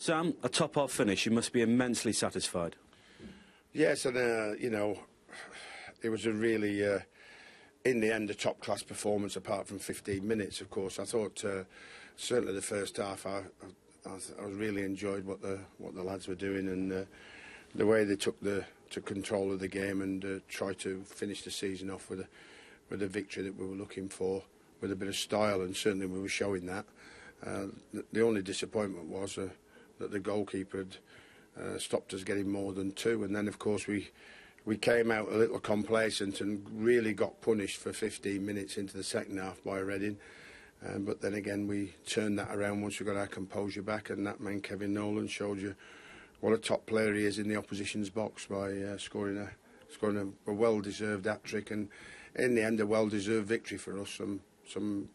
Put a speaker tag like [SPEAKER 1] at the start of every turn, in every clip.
[SPEAKER 1] Sam, a top-half finish, you must be immensely satisfied.
[SPEAKER 2] Yes, and you know, it was a really, in the end, a top-class performance. Apart from 15 minutes, of course, I thought certainly the first half, I really enjoyed what the lads were doing, and the way they took control of the game and tried to finish the season off with a victory that we were looking for, with a bit of style, and certainly we were showing that. The only disappointment was that the goalkeeper had stopped us getting more than two, and then of course we came out a little complacent and really got punished for 15 minutes into the second half by Reading. But then again we turned that around once we got our composure back, and that man Kevin Nolan showed you what a top player he is in the opposition's box by scoring a well-deserved hat-trick, and in the end a well-deserved victory for us. Some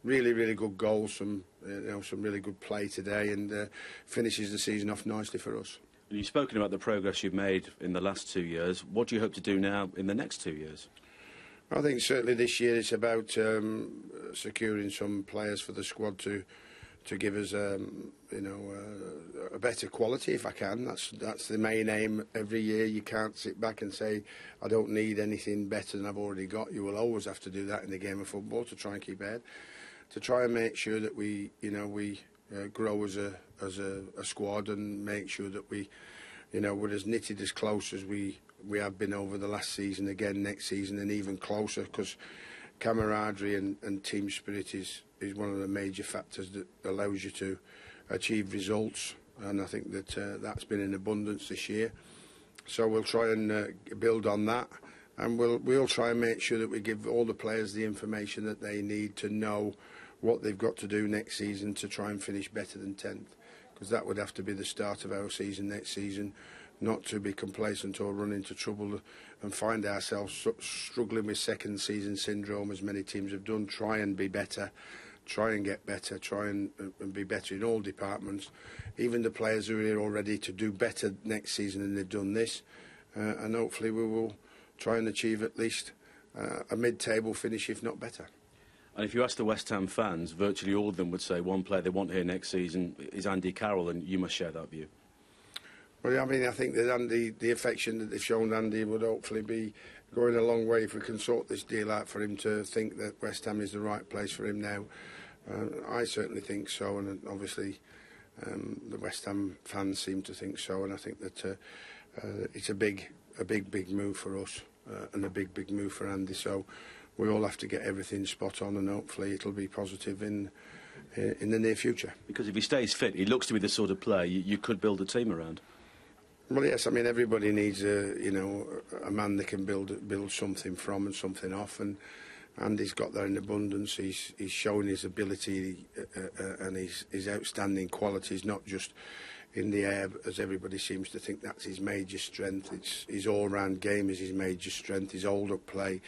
[SPEAKER 2] really good goals, some really good play today, and finishes the season off nicely for us.
[SPEAKER 1] You've spoken about the progress you've made in the last 2 years. What do you hope to do now in the next 2 years?
[SPEAKER 2] I think certainly this year it's about securing some players for the squad to give us a better quality if I can. That's the main aim every year. You can't sit back and say I don't need anything better than I've already got. You will always have to do that in the game of football to try and keep ahead, to try and make sure that we grow as a squad, and make sure that we're as knitted, as close as we have been over the last season, again next season, and even closer, because camaraderie and team spirit is one of the major factors that allows you to achieve results, and I think that that's been in abundance this year. So we'll try and build on that, and we'll try and make sure that we give all the players the information that they need to know what they've got to do next season to try and finish better than 10th, because that would have to be the start of our season next season, not to be complacent or run into trouble and find ourselves struggling with second season syndrome, as many teams have done. Try and be better, try and get better, try and be better in all departments. Even the players who are here already to do better next season than they've done this, and hopefully we will try and achieve at least a mid-table finish, if not better.
[SPEAKER 1] And if you ask the West Ham fans, virtually all of them would say one player they want here next season is Andy Carroll, and you must share that view.
[SPEAKER 2] Well, I mean, I think that Andy, the affection that they've shown Andy, would hopefully be going a long way if we can sort this deal out for him to think that West Ham is the right place for him now. I certainly think so, and obviously the West Ham fans seem to think so, and I think that it's a big move for us, and a big move for Andy. So we all have to get everything spot on, and hopefully it'll be positive in the near future. Because
[SPEAKER 1] if he stays fit, he looks to be the sort of player you could build a team around.
[SPEAKER 2] Well, yes, I mean everybody needs a man that can build something from and something off, and Andy's got that in abundance. He's shown his ability and his outstanding qualities, not just in the air, as everybody seems to think that's his major strength. It's his all-round game is his major strength. His hold-up play,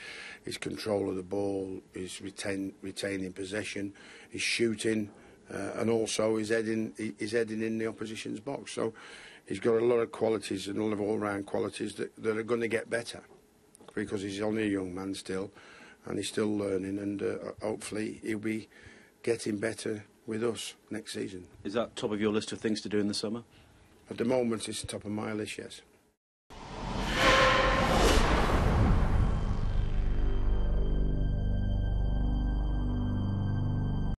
[SPEAKER 2] his control of the ball, his retaining possession, his shooting, and also his heading in the opposition's box. So he's got a lot of qualities and a lot of all-round qualities that are going to get better, because he's only a young man still, and he's still learning, and hopefully he'll be getting better with us next season.
[SPEAKER 1] Is that top of your list of things to do in the summer?
[SPEAKER 2] At the moment, it's top of my list, yes.